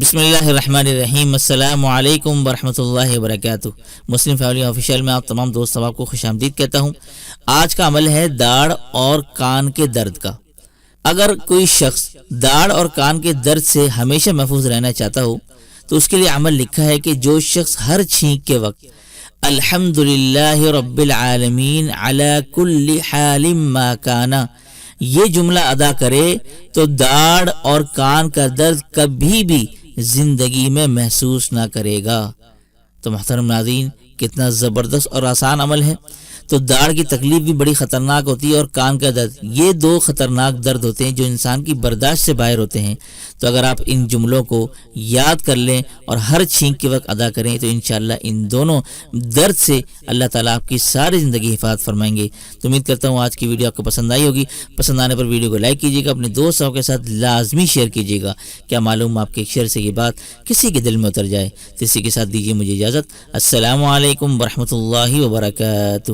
بسم اللہ الرحمن الرحیم۔ السلام علیکم ورحمۃ اللہ وبرکاتہ۔ مسلم فیملی آفیشیل میں آپ تمام دوست آپ کو خوش آمدید کہتا ہوں۔ آج کا عمل ہے داڑھ اور کان کے درد کا۔ اگر کوئی شخص داڑھ اور کان کے درد سے ہمیشہ محفوظ رہنا چاہتا ہو تو اس کے لیے عمل لکھا ہے کہ جو شخص ہر چھینک کے وقت الحمدللہ رب العالمین علی کل حال ما کانا یہ جملہ ادا کرے تو داڑھ اور کان کا درد کبھی بھی زندگی میں محسوس نہ کرے گا۔ تو محترم ناظرین، کتنا زبردست اور آسان عمل ہے۔ تو داڑھ کی تکلیف بھی بڑی خطرناک ہوتی ہے اور کان کا درد، یہ دو خطرناک درد ہوتے ہیں جو انسان کی برداشت سے باہر ہوتے ہیں۔ تو اگر آپ ان جملوں کو یاد کر لیں اور ہر چھینک کے وقت ادا کریں تو انشاءاللہ ان دونوں درد سے اللہ تعالیٰ آپ کی ساری زندگی حفاظت فرمائیں گے۔ تو امید کرتا ہوں آج کی ویڈیو آپ کو پسند آئی ہوگی۔ پسند آنے پر ویڈیو کو لائک کیجیے گا، اپنے دوستوں کے ساتھ لازمی شیئر کیجیے گا۔ کیا معلوم آپ کے ایک شیئر سے یہ بات کسی کے دل میں اتر جائے۔ تو اسی کے ساتھ دیجیے مجھے اجازت۔ السلام علیکم ورحمۃ اللہ وبرکاتہ۔